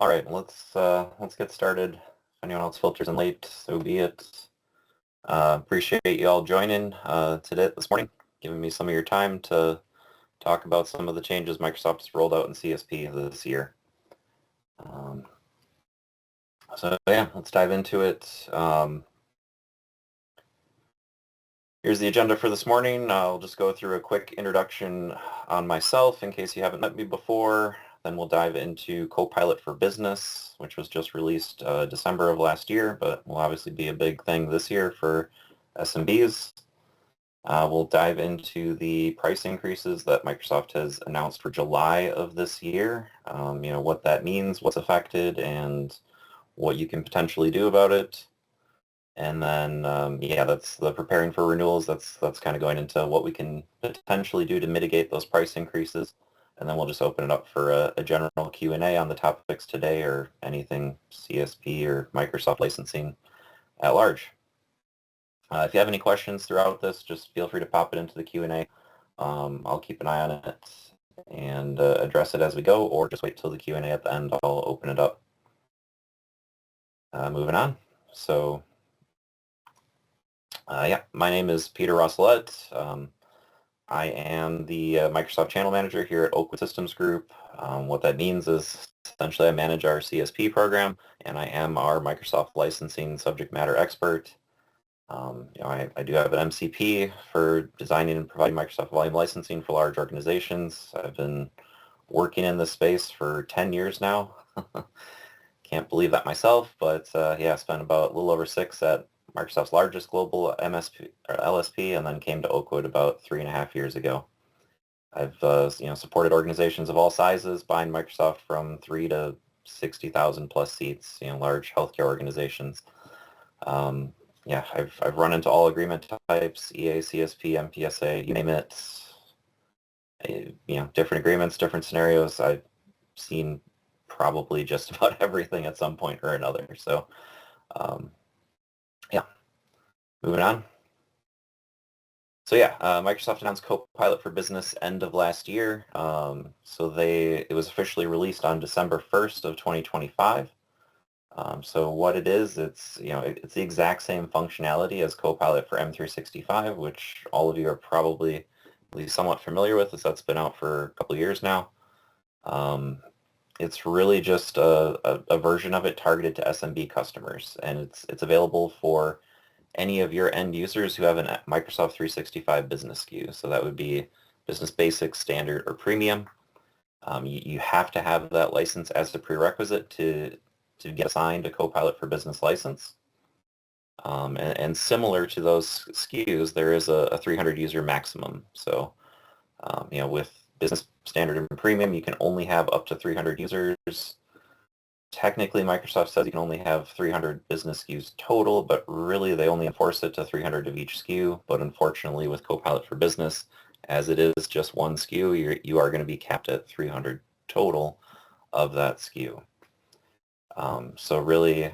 All right, let's get started. If anyone else filters in late, so be it. Appreciate you all joining this morning, giving me some of your time to talk about some of the changes Microsoft has rolled out in CSP this year. So yeah, let's dive into it. Here's the agenda for this morning. I'll just go through a quick introduction on myself in case you haven't met me before. Then we'll dive into Copilot for Business, which was just released December of last year, but will obviously be a big thing this year for SMBs. We'll dive into the price increases that Microsoft has announced for July of this year, what that means, what's affected, and what you can potentially do about it. And then, that's the preparing for renewals. That's kind of going into what we can potentially do to mitigate those price increases. And then we'll just open it up for a general Q&A on the topics today or anything CSP or Microsoft licensing at large. If you have any questions throughout this, just feel free to pop it into the Q&A. I'll keep an eye on it and address it as we go, or just wait till the Q&A at the end. I'll open it up. Moving on. So, my name is Peter Roesselet. I am the Microsoft Channel Manager here at Oakwood Systems Group. What that means is essentially I manage our CSP program, and I am our Microsoft licensing subject matter expert. I do have an MCP for designing and providing Microsoft volume licensing for large organizations. I've been working in this space for 10 years now. Can't believe that myself, but I spent about a little over 6 at Microsoft's largest global MSP or LSP, and then came to Oakwood about 3.5 years ago. I've supported organizations of all sizes, buying Microsoft from 3 to 60,000 plus seats, large healthcare organizations. I've run into all agreement types, EA, CSP, MPSA, you name it. Different agreements, different scenarios. I've seen probably just about everything at some point or another. So, moving on. So Microsoft announced Copilot for Business end of last year. It was officially released on December 1st of 2025. So what it is, it's the exact same functionality as Copilot for M365, which all of you are probably at least somewhat familiar with, as that's been out for a couple of years now. It's really just a version of it targeted to SMB customers, and it's available for any of your end users who have a Microsoft 365 business SKU. So that would be Business Basic, Standard, or Premium. You have to have that license as a prerequisite to get assigned a Copilot for Business license. And similar to those SKUs, there is a 300 user maximum. So, with Business Standard and Premium, you can only have up to 300 users. Technically, Microsoft says you can only have 300 business SKUs total, but really they only enforce it to 300 of each SKU. But unfortunately, with Copilot for Business, as it is just one SKU, you are going to be capped at 300 total of that SKU. So really,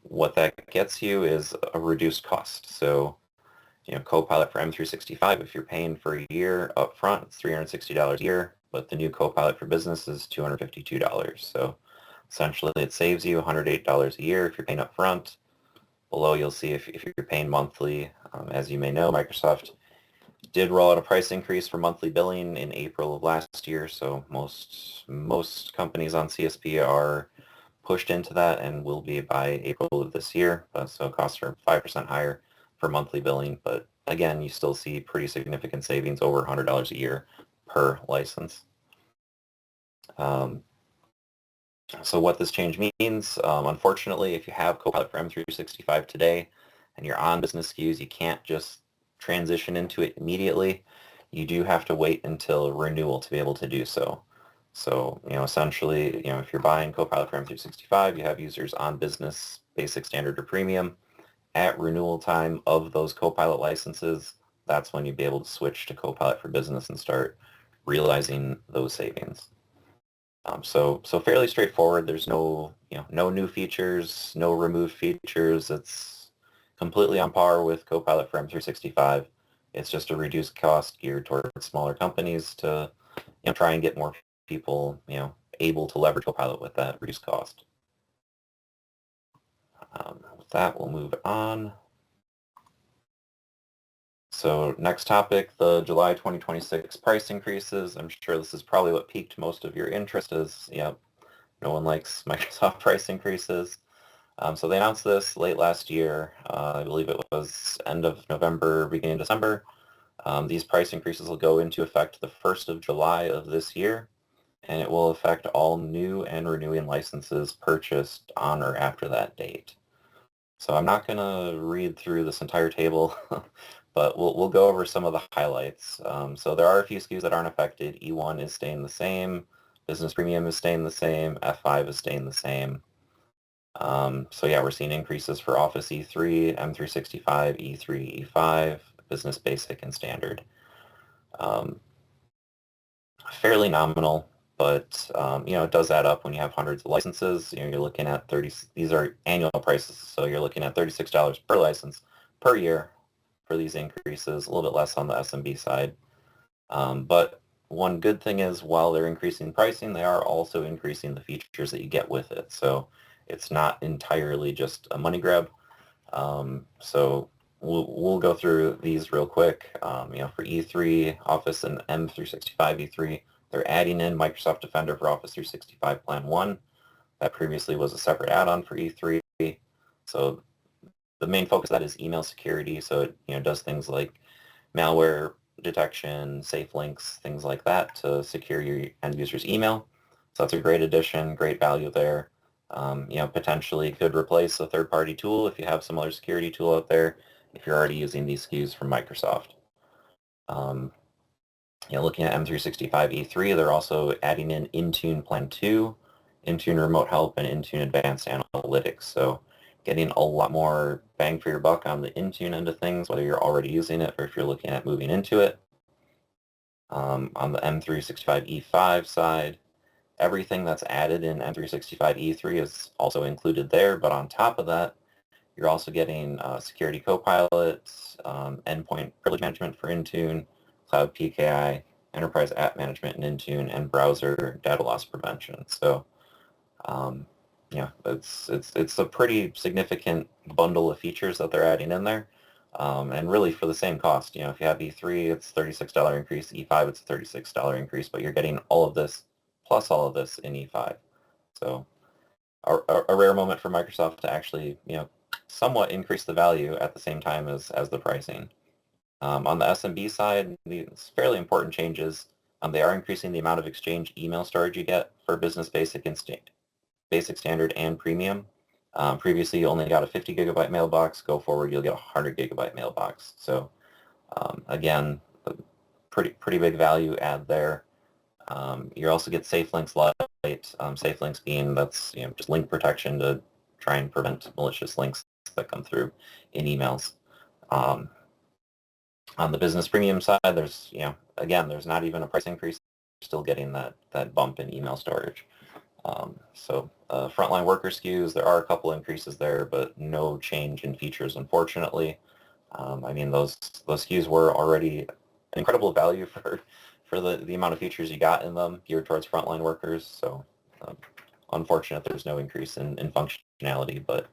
what that gets you is a reduced cost. So, Copilot for M365, if you're paying for a year up front, it's $360 a year, but the new Copilot for Business is $252. So essentially, it saves you $108 a year if you're paying up front. Below, you'll see if you're paying monthly. As you may know, Microsoft did roll out a price increase for monthly billing in April of last year, so most companies on CSP are pushed into that and will be by April of this year. So costs are 5% higher for monthly billing, but again, you still see pretty significant savings, over $100 a year per license. So what this change means, unfortunately, if you have Copilot for M365 today and you're on business SKUs, you can't just transition into it immediately. You do have to wait until renewal to be able to do so. So, essentially, if you're buying Copilot for M365, you have users on Business, Basic, Standard, or Premium. At renewal time of those Copilot licenses, that's when you'd be able to switch to Copilot for Business and start realizing those savings. So fairly straightforward. There's no new features, no removed features. It's completely on par with Copilot for M365. It's just a reduced cost geared towards smaller companies to try and get more people able to leverage Copilot with that reduced cost. With that, we'll move on. So next topic, the July 2026 price increases. I'm sure this is probably what piqued most of your interest is, no one likes Microsoft price increases. So they announced this late last year. I believe it was end of November, beginning of December. These price increases will go into effect the 1st of July of this year, and it will affect all new and renewing licenses purchased on or after that date. So I'm not going to read through this entire table, but we'll go over some of the highlights. So there are a few SKUs that aren't affected. E1 is staying the same. Business Premium is staying the same. F5 is staying the same. So yeah, we're seeing increases for Office E3, M365, E3, E5, Business Basic, and Standard. Fairly nominal, but it does add up when you have hundreds of licenses. You're looking at these are annual prices, so you're looking at $36 per license per year for these increases, a little bit less on the SMB side. But one good thing is while they're increasing pricing, they are also increasing the features that you get with it. So it's not entirely just a money grab. So we'll go through these real quick. For E3, Office and M365 E3, they're adding in Microsoft Defender for Office 365 Plan 1. That previously was a separate add-on for E3. So the main focus of that is email security. So it does things like malware detection, safe links, things like that to secure your end user's email. So that's a great addition, great value there. Potentially could replace a third-party tool if you have some other security tool out there, if you're already using these SKUs from Microsoft. Looking at M365 E3, they're also adding in Intune Plan 2, Intune Remote Help, and Intune Advanced Analytics. So getting a lot more bang for your buck on the Intune end of things, whether you're already using it or if you're looking at moving into it. On the M365 E5 side, everything that's added in M365 E3 is also included there, but on top of that, you're also getting Security Copilot, Endpoint Privilege Management for Intune, Cloud PKI, Enterprise App Management in Intune, and Browser Data Loss Prevention. So, it's a pretty significant bundle of features that they're adding in there, and really for the same cost. If you have E3, it's $36 increase. E5, it's a $36 increase, but you're getting all of this plus all of this in E5. So a rare moment for Microsoft to actually, somewhat increase the value at the same time as the pricing. On the SMB side, these fairly important changes. They are increasing the amount of Exchange email storage you get for Business Basic and Basic, Standard, and Premium. Previously, you only got a 50 gigabyte mailbox. Go forward, you'll get a 100 gigabyte mailbox. So again, a pretty big value add there. You also get Safe Links Lite. Safe Links being that's just link protection to try and prevent malicious links that come through in emails. On the Business Premium side, there's there's not even a price increase. You're still getting that bump in email storage. Frontline worker SKUs, there are a couple increases there, but no change in features, unfortunately. Those SKUs were already an incredible value for the amount of features you got in them geared towards frontline workers. So unfortunate there's no increase in functionality, but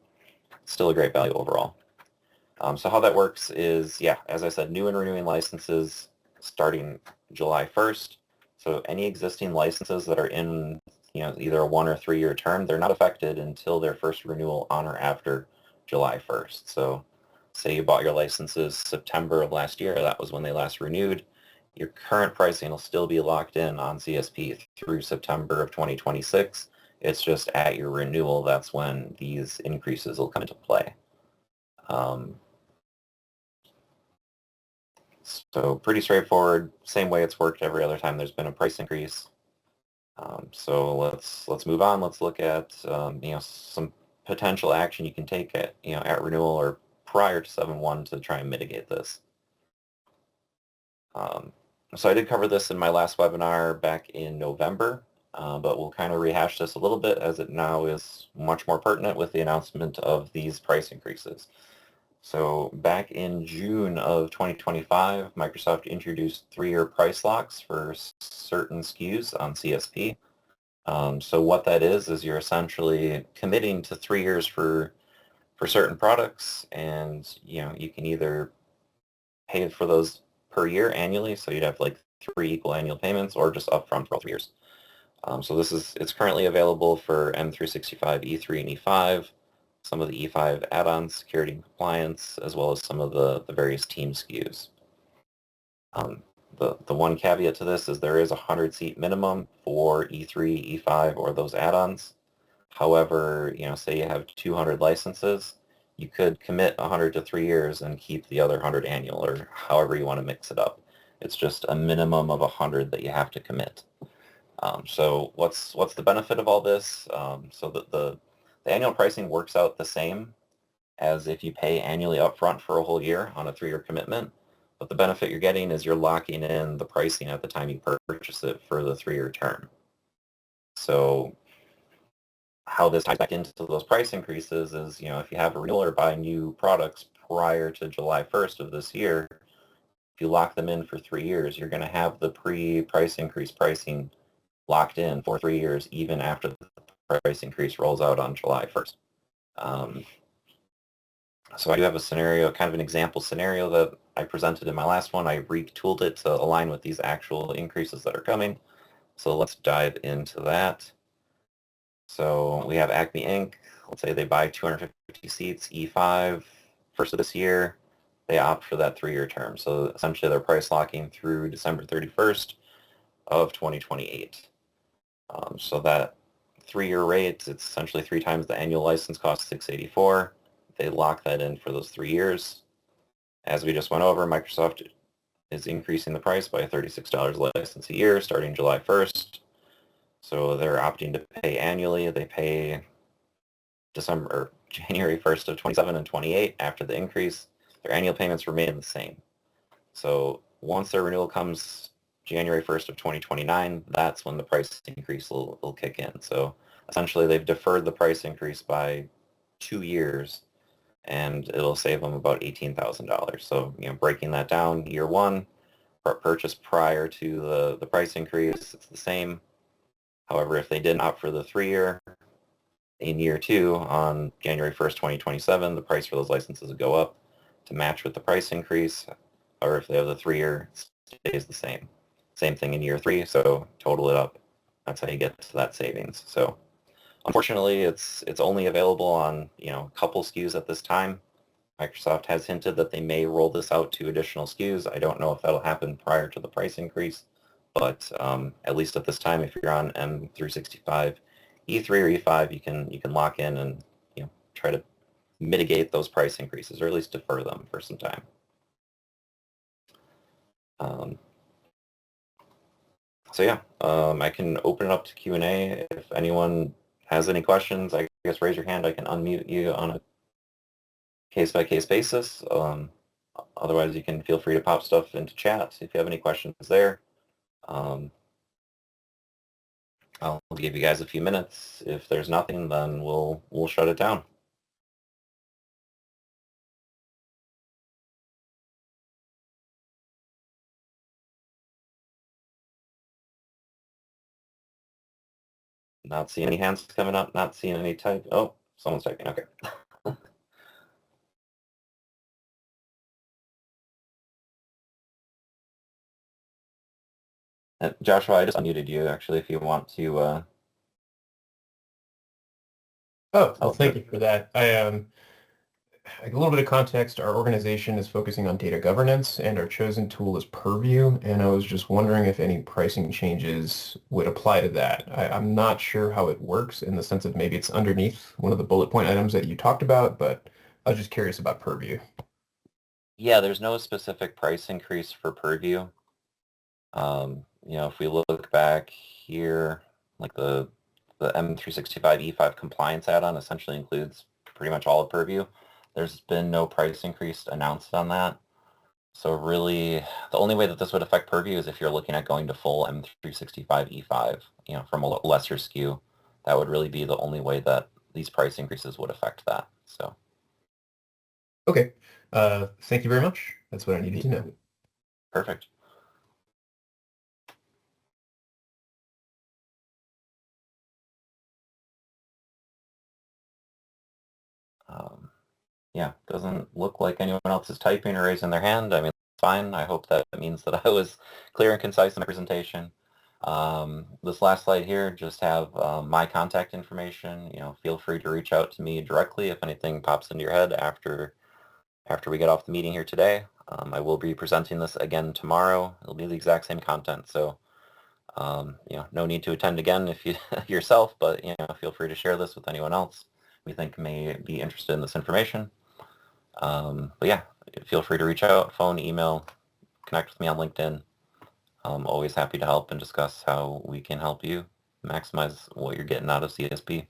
still a great value overall. So how that works is, as I said, new and renewing licenses starting July 1st. So any existing licenses that are in either a 1 or 3 year term, they're not affected until their first renewal on or after July 1st. So say you bought your licenses September of last year, that was when they last renewed. Your current pricing will still be locked in on CSP through September of 2026. It's just at your renewal, that's when these increases will come into play. So pretty straightforward, same way it's worked every other time there's been a price increase. So let's move on. Let's look at some potential action you can take at renewal or prior to 7/1 to try and mitigate this. So I did cover this in my last webinar back in November, but we'll kind of rehash this a little bit as it now is much more pertinent with the announcement of these price increases. So back in June of 2025, Microsoft introduced 3-year price locks for certain SKUs on CSP. So what that is you're essentially committing to 3 years for certain products, and you can either pay for those per year annually, so you'd have like 3 equal annual payments, or just upfront for all 3 years. So it's currently available for M365 E3 and E5, some of the E5 add-ons, security and compliance, as well as some of the various team SKUs. The one caveat to this is there is a 100-seat minimum for E3, E5, or those add-ons. However, say you have 200 licenses, you could commit 100 to 3 years and keep the other 100 annual, or however you want to mix it up. It's just a minimum of 100 that you have to commit. So what's the benefit of all this? So that the annual pricing works out the same as if you pay annually upfront for a whole year on a 3-year commitment. But the benefit you're getting is you're locking in the pricing at the time you purchase it for the 3-year term. So how this ties back into those price increases is, if you have a renewal or buy new products prior to July 1st of this year, if you lock them in for 3 years, you're going to have the pre-price increase pricing locked in for 3 years, even after the price increase rolls out on July 1st. So I do have a scenario, kind of an example scenario that I presented in my last one. I retooled it to align with these actual increases that are coming. So let's dive into that. So we have Acme Inc. Let's say they buy 250 seats, E5, first of this year. They opt for that 3-year term. So essentially they're price locking through December 31st of 2028. So that 3-year rate, it's essentially 3 times the annual license cost, $684. They lock that in for those 3 years. As we just went over, Microsoft is increasing the price by $36 license a year starting July 1st. So they're opting to pay annually. They pay January 1st of 27 and 28 after the increase. Their annual payments remain the same. So once their renewal comes January 1st of 2029, that's when the price increase will kick in. So essentially they've deferred the price increase by 2 years, and it'll save them about $18,000. So, breaking that down, year one, purchase prior to the price increase, it's the same. However, if they didn't opt for the 3-year, in year 2, on January 1st, 2027, the price for those licenses would go up to match with the price increase. Or if they have the 3-year, it stays the same. Same thing in year 3, so total it up. That's how you get to that savings. So unfortunately, it's only available on a couple SKUs at this time. Microsoft has hinted that they may roll this out to additional SKUs. I don't know if that'll happen prior to the price increase, but at least at this time, if you're on M365 E3 or E5, you can lock in and try to mitigate those price increases, or at least defer them for some time. So yeah, I can open it up to Q&A. If anyone has any questions, I guess raise your hand. I can unmute you on a case-by-case basis. Otherwise, you can feel free to pop stuff into chat if you have any questions there. I'll give you guys a few minutes. If there's nothing, then we'll shut it down. Not seeing any hands coming up, not seeing any type. Oh, someone's typing. Okay. Joshua, I just unmuted you, actually, if you want to. Oh, well, thank you for that. A little bit of context, our organization is focusing on data governance, and our chosen tool is Purview, and I was just wondering if any pricing changes would apply to that. I'm not sure how it works in the sense of maybe it's underneath one of the bullet point items that you talked about, but I was just curious about Purview. Yeah, there's no specific price increase for Purview. If we look back here, like the M365 E5 compliance add-on essentially includes pretty much all of Purview. There's been no price increase announced on that. So really, the only way that this would affect Purview is if you're looking at going to full M365 E5, from a lesser SKU. That would really be the only way that these price increases would affect that. So. Okay. Thank you very much. That's what I needed to know. Perfect. Yeah, doesn't look like anyone else is typing or raising their hand. I mean, it's fine. I hope that means that I was clear and concise in my presentation. This last slide here just have my contact information. Feel free to reach out to me directly if anything pops into your head after we get off the meeting here today. I will be presenting this again tomorrow. It'll be the exact same content, so no need to attend again if you yourself, but feel free to share this with anyone else we think may be interested in this information. But yeah, feel free to reach out, phone, email, connect with me on LinkedIn. I'm always happy to help and discuss how we can help you maximize what you're getting out of CSP.